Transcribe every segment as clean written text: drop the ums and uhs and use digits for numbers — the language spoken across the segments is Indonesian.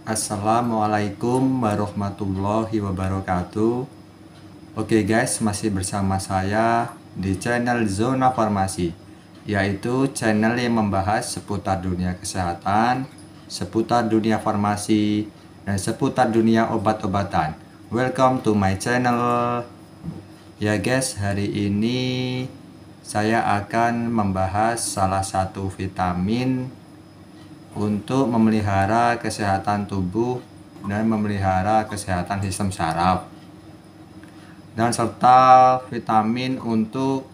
Assalamualaikum warahmatullahi wabarakatuh. Oke guys, masih bersama saya di channel Zona Farmasi, yaitu channel yang membahas seputar dunia kesehatan, seputar dunia farmasi, dan seputar dunia obat-obatan. Welcome to my channel. Ya guys, hari ini saya akan membahas salah satu vitamin untuk memelihara kesehatan tubuh dan memelihara kesehatan sistem saraf, dan serta vitamin untuk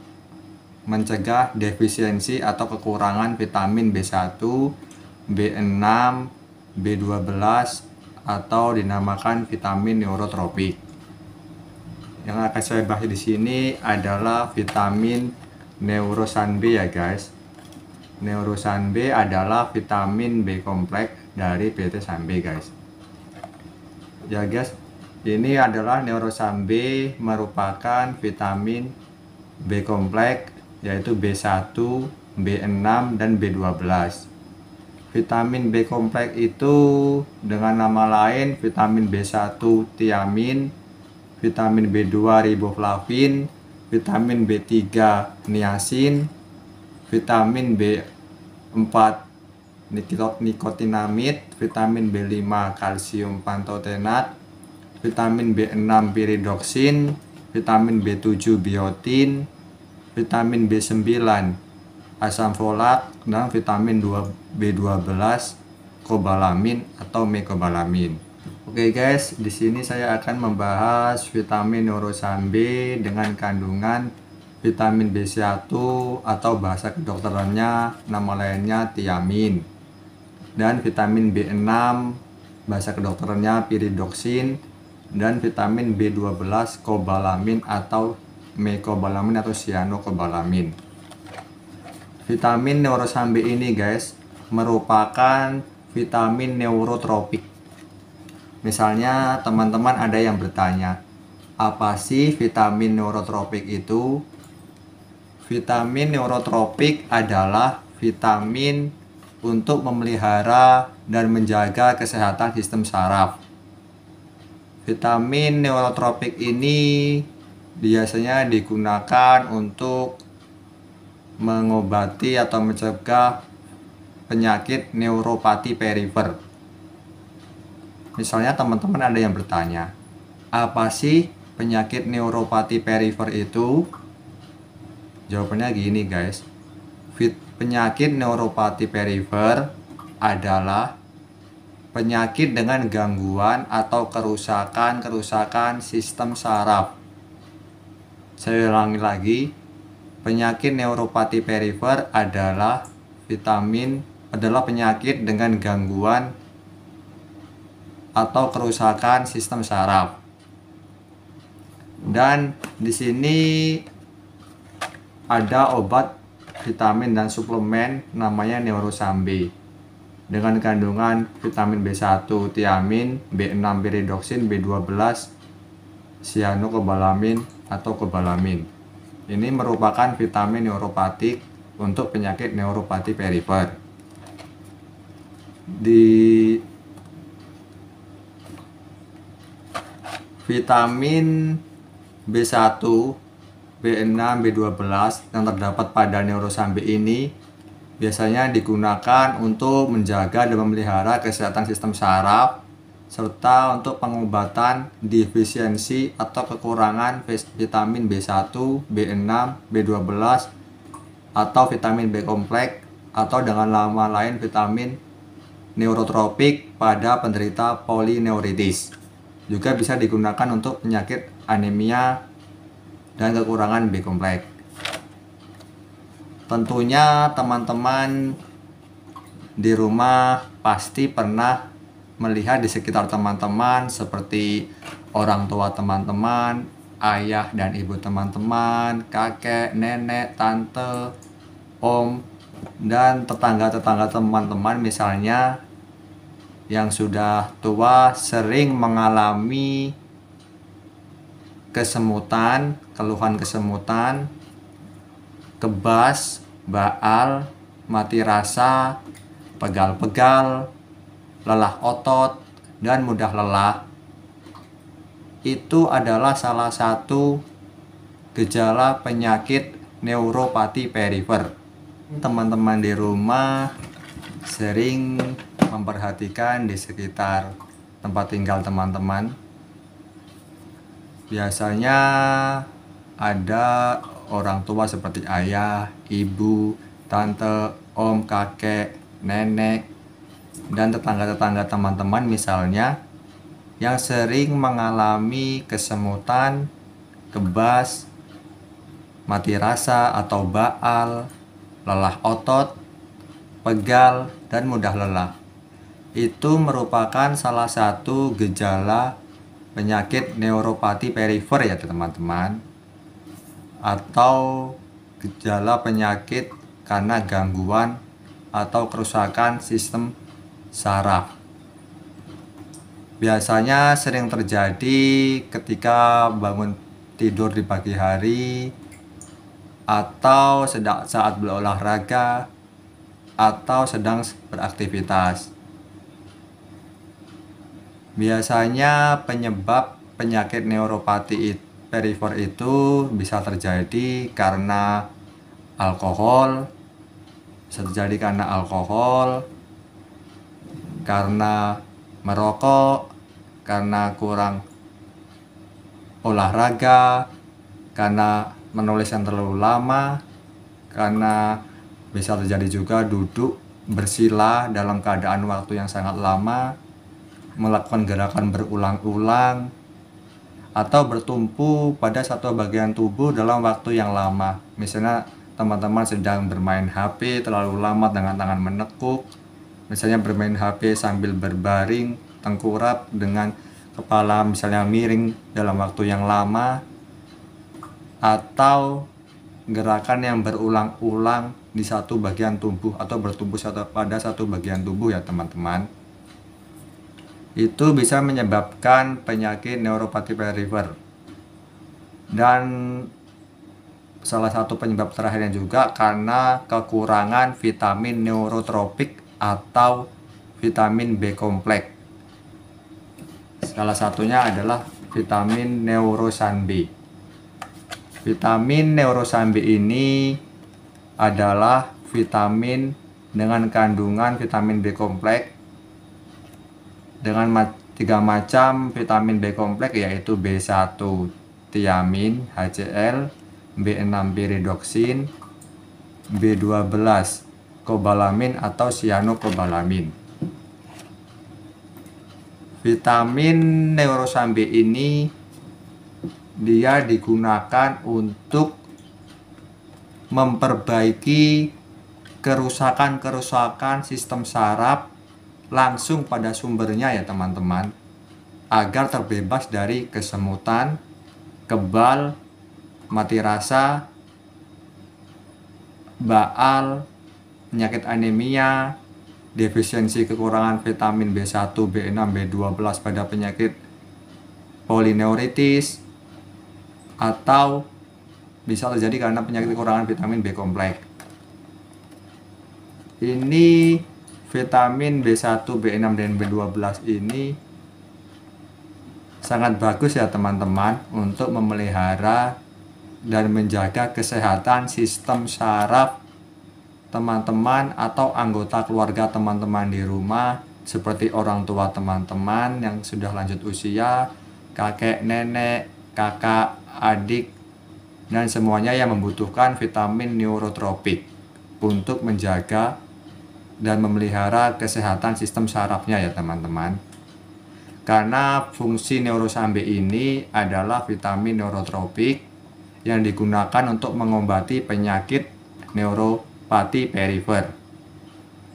mencegah defisiensi atau kekurangan vitamin B1, B6, B12 atau dinamakan vitamin neurotropik. Yang akan saya bahas di sini adalah vitamin Neurosan B ya guys. Neurosan B adalah vitamin B kompleks dari PT Sambe guys. Ya guys, ini adalah Neurosan B merupakan vitamin B kompleks yaitu B1, B6 dan B12. Vitamin B kompleks itu dengan nama lain vitamin B1 tiamin, vitamin B2 riboflavin, vitamin B3 niacin, vitamin B4 nikotinamid, vitamin B5 kalsium pantotenat, vitamin B6 piridoksin, vitamin B7 biotin, vitamin B9 asam folat, dan vitamin B12 kobalamin atau mekobalamin. Oke guys, di sini saya akan membahas vitamin Neurosan B dengan kandungan vitamin B1 atau bahasa kedokterannya nama lainnya tiamin, dan vitamin B6 bahasa kedokterannya piridoksin, dan vitamin B12 kobalamin atau mekobalamin atau cyanokobalamin. Vitamin Neurosan B ini guys merupakan vitamin neurotropik. Misalnya teman-teman ada yang bertanya, apa sih vitamin neurotropik itu? Vitamin neurotropik adalah vitamin untuk memelihara dan menjaga kesehatan sistem saraf. Vitamin neurotropik ini biasanya digunakan untuk mengobati atau mencegah penyakit neuropati perifer. Misalnya teman-teman ada yang bertanya, apa sih penyakit neuropati perifer itu? Jawabannya gini guys, penyakit neuropati perifer adalah penyakit dengan gangguan atau kerusakan sistem saraf. Saya ulangi lagi, penyakit neuropati perifer adalah penyakit dengan gangguan atau kerusakan sistem saraf. Dan di sini ada obat vitamin dan suplemen namanya Neurosan B dengan kandungan vitamin B1 tiamin, B6 piridoksin, B12 cyanokobalamin atau kobalamin. Ini merupakan vitamin neuropatik untuk penyakit neuropati perifer. Di vitamin B1, B6, B12 yang terdapat pada Neurosan B ini biasanya digunakan untuk menjaga dan memelihara kesehatan sistem saraf serta untuk pengobatan defisiensi atau kekurangan vitamin B1, B6, B12 atau vitamin B kompleks atau dengan nama lain vitamin neurotropik pada penderita polineuritis. Juga bisa digunakan untuk penyakit anemia dan kekurangan B kompleks. Tentunya teman-teman di rumah pasti pernah melihat di sekitar teman-teman seperti orang tua teman-teman, ayah dan ibu teman-teman, kakek, nenek, tante, om, dan tetangga-tetangga teman-teman misalnya yang sudah tua sering mengalami kesemutan, keluhan kesemutan, kebas, baal, mati rasa, pegal-pegal, lelah otot, dan mudah lelah, itu adalah salah satu gejala penyakit neuropati perifer. Teman-teman di rumah sering memperhatikan di sekitar tempat tinggal teman-teman, biasanya ada orang tua seperti ayah, ibu, tante, om, kakek, nenek, dan tetangga-tetangga teman-teman misalnya, yang sering mengalami kesemutan, kebas, mati rasa atau baal, lelah otot, pegal, dan mudah lelah. Itu merupakan salah satu gejala penyakit neuropati perifer ya teman-teman, atau gejala penyakit karena gangguan atau kerusakan sistem saraf. Biasanya sering terjadi ketika bangun tidur di pagi hari, atau saat berolahraga, atau sedang beraktivitas. Biasanya penyebab penyakit neuropati perifer itu bisa terjadi karena alkohol, karena merokok, karena kurang olahraga, karena menulis yang terlalu lama, karena bisa terjadi juga duduk bersila dalam keadaan waktu yang sangat lama, melakukan gerakan berulang-ulang, atau bertumpu pada satu bagian tubuh dalam waktu yang lama. Misalnya teman-teman sedang bermain HP terlalu lama dengan tangan menekuk, misalnya bermain HP sambil berbaring, tengkurap dengan kepala misalnya miring dalam waktu yang lama, atau gerakan yang berulang-ulang di satu bagian tubuh atau bertumpu pada satu bagian tubuh ya teman-teman. Itu bisa menyebabkan penyakit neuropati perifer. Dan salah satu penyebab terakhirnya juga karena kekurangan vitamin neurotropik atau vitamin B kompleks. Salah satunya adalah vitamin neurosan B. Vitamin neurosan B ini adalah vitamin dengan kandungan vitamin B kompleks dengan 3 macam vitamin B kompleks, yaitu B1 tiamin HCl, B6 piridoksin, B12 kobalamin atau cyanokobalamin. Vitamin neurosan B ini dia digunakan untuk memperbaiki kerusakan sistem saraf langsung pada sumbernya ya teman-teman, agar terbebas dari kesemutan, kebal, mati rasa, baal, penyakit anemia, defisiensi kekurangan vitamin B1, B6, B12 pada penyakit polineuritis, atau bisa terjadi karena penyakit kekurangan vitamin B kompleks. Ini vitamin B1, B6, dan B12 ini sangat bagus ya teman-teman untuk memelihara dan menjaga kesehatan sistem saraf teman-teman atau anggota keluarga teman-teman di rumah, seperti orang tua teman-teman yang sudah lanjut usia, kakek, nenek, kakak, adik, dan semuanya yang membutuhkan vitamin neurotropik untuk menjaga dan memelihara kesehatan sistem sarafnya ya teman-teman. Karena fungsi neurosan B ini adalah vitamin neurotropik yang digunakan untuk mengobati penyakit neuropati perifer.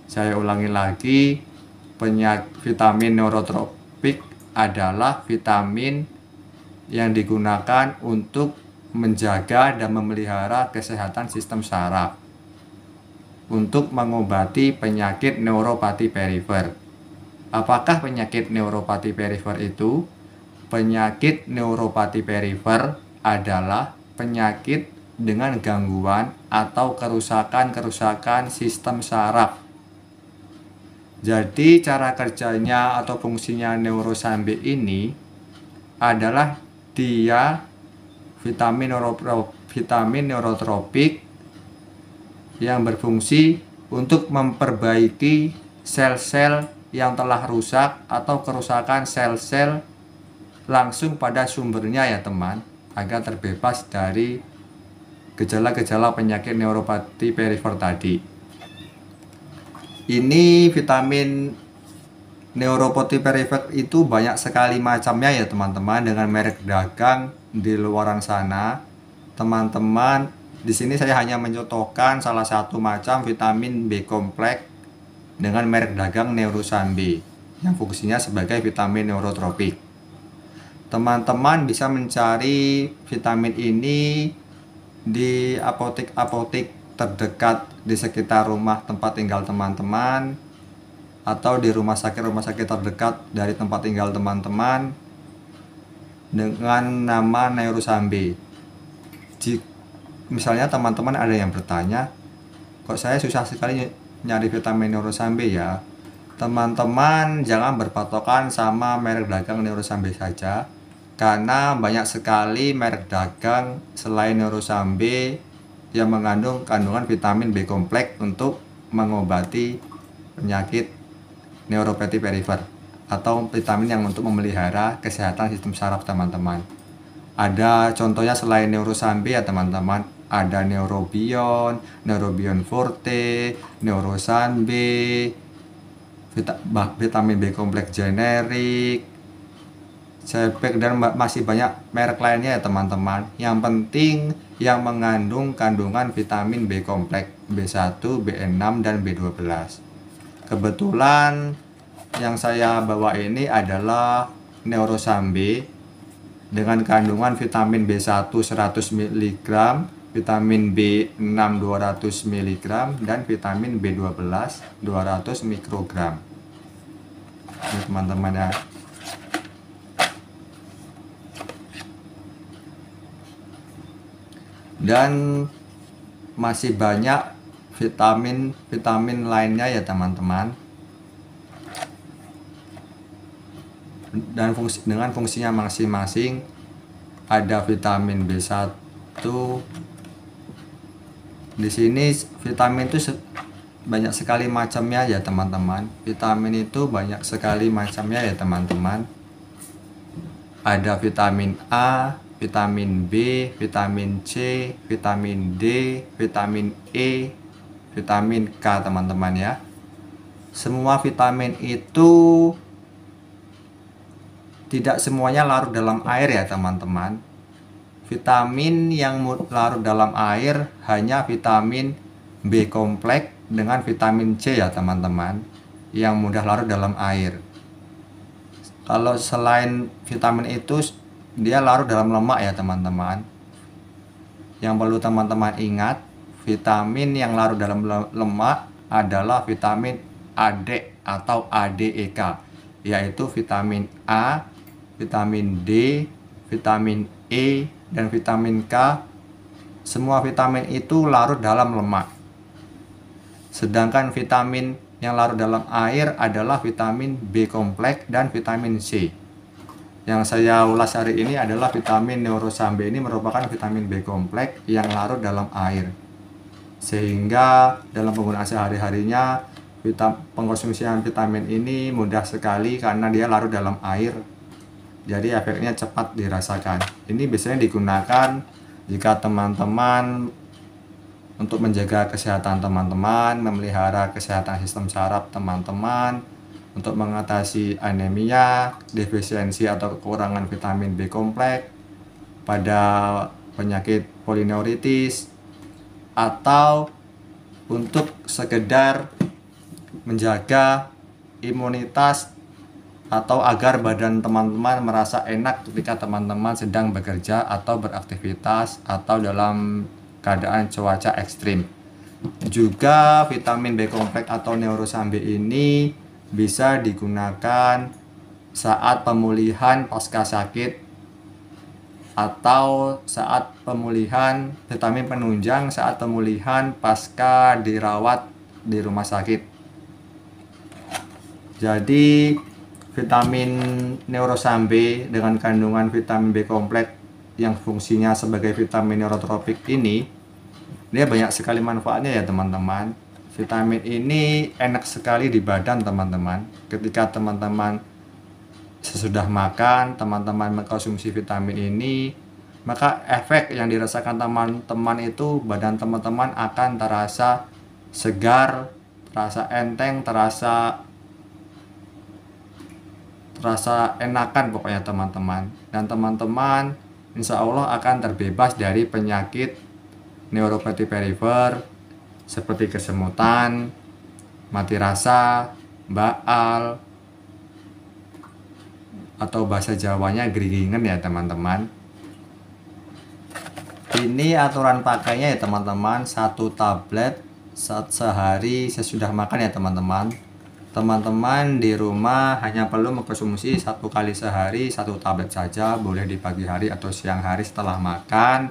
Saya ulangi lagi, vitamin neurotropik adalah vitamin yang digunakan untuk menjaga dan memelihara kesehatan sistem saraf untuk mengobati penyakit neuropati perifer. Apakah penyakit neuropati perifer itu? Penyakit neuropati perifer adalah penyakit dengan gangguan atau kerusakan sistem saraf Jadi cara kerjanya atau fungsinya Neurosambe ini adalah dia vitamin neurotropik yang berfungsi untuk memperbaiki sel-sel yang telah rusak atau kerusakan sel-sel langsung pada sumbernya ya teman, agar terbebas dari gejala-gejala penyakit neuropati perifer tadi. Ini vitamin neuropati perifer itu banyak sekali macamnya ya teman-teman, dengan merek dagang di luaran sana. Teman-teman, di sini saya hanya mencontohkan salah satu macam vitamin B kompleks dengan merek dagang Neurosambe yang fungsinya sebagai vitamin neurotropik. Teman-teman bisa mencari vitamin ini di apotek-apotek terdekat di sekitar rumah tempat tinggal teman-teman, atau di rumah sakit terdekat dari tempat tinggal teman-teman dengan nama Neurosambe. Misalnya teman-teman ada yang bertanya, kok saya susah sekali nyari vitamin Neurosambe ya? Teman-teman jangan berpatokan sama merek dagang Neurosambe saja, karena banyak sekali merek dagang selain Neurosambe yang mengandung kandungan vitamin B kompleks untuk mengobati penyakit neuropati perifer atau vitamin yang untuk memelihara kesehatan sistem saraf teman-teman. Ada contohnya selain Neurosambe ya teman-teman, ada Neurobion, Neurobion Forte, Neurosambe, vitamin B kompleks generik, Sepek, dan masih banyak merek lainnya ya teman-teman. Yang penting yang mengandung kandungan vitamin B kompleks B1, B6, dan B12. Kebetulan yang saya bawa ini adalah Neurosambe dengan kandungan vitamin B1 100 mg, vitamin B6 200 mg, dan vitamin B12 200 mikrogram. Ini teman-teman ya. Dan masih banyak vitamin lainnya ya teman-teman, dan dengan fungsinya masing-masing. Ada vitamin B1 di sini. Vitamin itu banyak sekali macamnya ya teman-teman. Vitamin itu banyak sekali macamnya ya teman-teman. Ada vitamin A, vitamin B, vitamin C, vitamin D, vitamin E, vitamin K teman-teman ya. Semua vitamin itu tidak semuanya larut dalam air ya teman-teman. Vitamin yang larut dalam air hanya vitamin B kompleks dengan vitamin C ya teman-teman, yang mudah larut dalam air. Kalau selain vitamin itu, dia larut dalam lemak ya teman-teman. Yang perlu teman-teman ingat, vitamin yang larut dalam lemak adalah vitamin AD atau ADEK, yaitu vitamin A, vitamin D, vitamin E, dan vitamin K. Semua vitamin itu larut dalam lemak. Sedangkan vitamin yang larut dalam air adalah vitamin B kompleks dan vitamin C. Yang saya ulas hari ini adalah vitamin Neurosambe. Ini merupakan vitamin B kompleks yang larut dalam air, sehingga dalam penggunaan sehari-harinya pengkonsumsian vitamin ini mudah sekali karena dia larut dalam air, jadi efeknya cepat dirasakan. Ini biasanya digunakan jika teman-teman untuk menjaga kesehatan teman-teman, memelihara kesehatan sistem saraf teman-teman, untuk mengatasi anemia, defisiensi atau kekurangan vitamin B kompleks pada penyakit polineuritis, atau untuk sekedar menjaga imunitas atau agar badan teman-teman merasa enak ketika teman-teman sedang bekerja atau beraktivitas atau dalam keadaan cuaca ekstrim. Juga vitamin B kompleks atau Neurosambe ini bisa digunakan saat pemulihan pasca sakit atau saat pemulihan, vitamin penunjang saat pemulihan pasca dirawat di rumah sakit. Jadi vitamin neurosambe dengan kandungan vitamin B kompleks yang fungsinya sebagai vitamin neurotropik ini, dia banyak sekali manfaatnya ya teman-teman. Vitamin ini enak sekali di badan teman-teman. Ketika teman-teman sesudah makan, teman-teman mengkonsumsi vitamin ini, maka efek yang dirasakan teman-teman itu, badan teman-teman akan terasa segar, terasa enteng, terasa enakan pokoknya teman-teman. Dan teman-teman insya Allah akan terbebas dari penyakit neuropati perifer seperti kesemutan, mati rasa, baal, atau bahasa Jawanya gerigingan ya teman-teman. Ini aturan pakainya ya teman-teman, 1 tablet sehari sesudah makan ya teman-teman. Teman-teman di rumah hanya perlu mengkonsumsi 1 kali sehari 1 tablet saja, boleh di pagi hari atau siang hari setelah makan,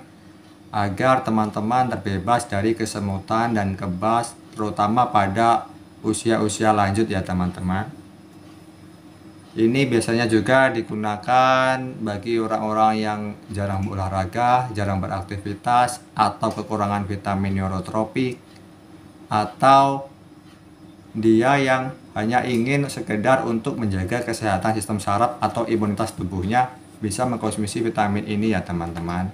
agar teman-teman terbebas dari kesemutan dan kebas, terutama pada usia-usia lanjut ya teman-teman. Ini biasanya juga digunakan bagi orang-orang yang jarang berolahraga, jarang beraktivitas, atau kekurangan vitamin neurotropik, atau dia yang hanya ingin sekedar untuk menjaga kesehatan sistem saraf atau imunitas tubuhnya, bisa mengkonsumsi vitamin ini ya teman-teman.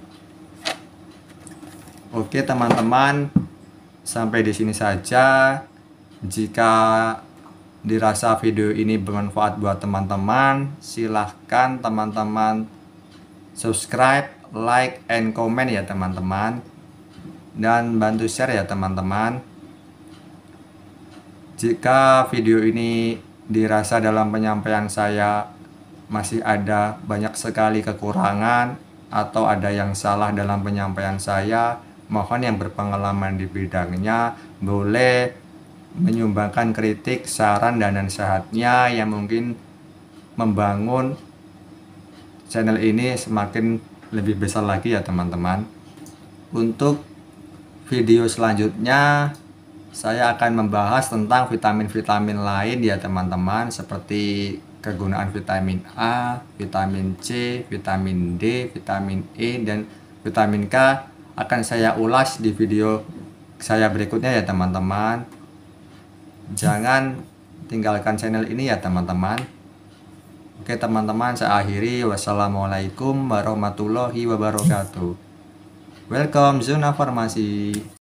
Oke teman-teman, sampai di sini saja. Jika dirasa video ini bermanfaat buat teman-teman, silahkan teman-teman subscribe, like, and comment ya teman-teman, dan bantu share ya teman-teman. Jika video ini dirasa dalam penyampaian saya masih ada banyak sekali kekurangan atau ada yang salah dalam penyampaian saya, mohon yang berpengalaman di bidangnya boleh menyumbangkan kritik, saran, dan nasihatnya yang mungkin membangun channel ini semakin lebih besar lagi ya teman-teman. Untuk video selanjutnya saya akan membahas tentang vitamin-vitamin lain ya teman-teman, seperti kegunaan vitamin A, vitamin C, vitamin D, vitamin E, dan vitamin K akan saya ulas di video saya berikutnya ya teman-teman. Jangan tinggalkan channel ini ya teman-teman. Oke teman-teman, saya akhiri. Wassalamualaikum warahmatullahi wabarakatuh. Welcome Zona Farmasi.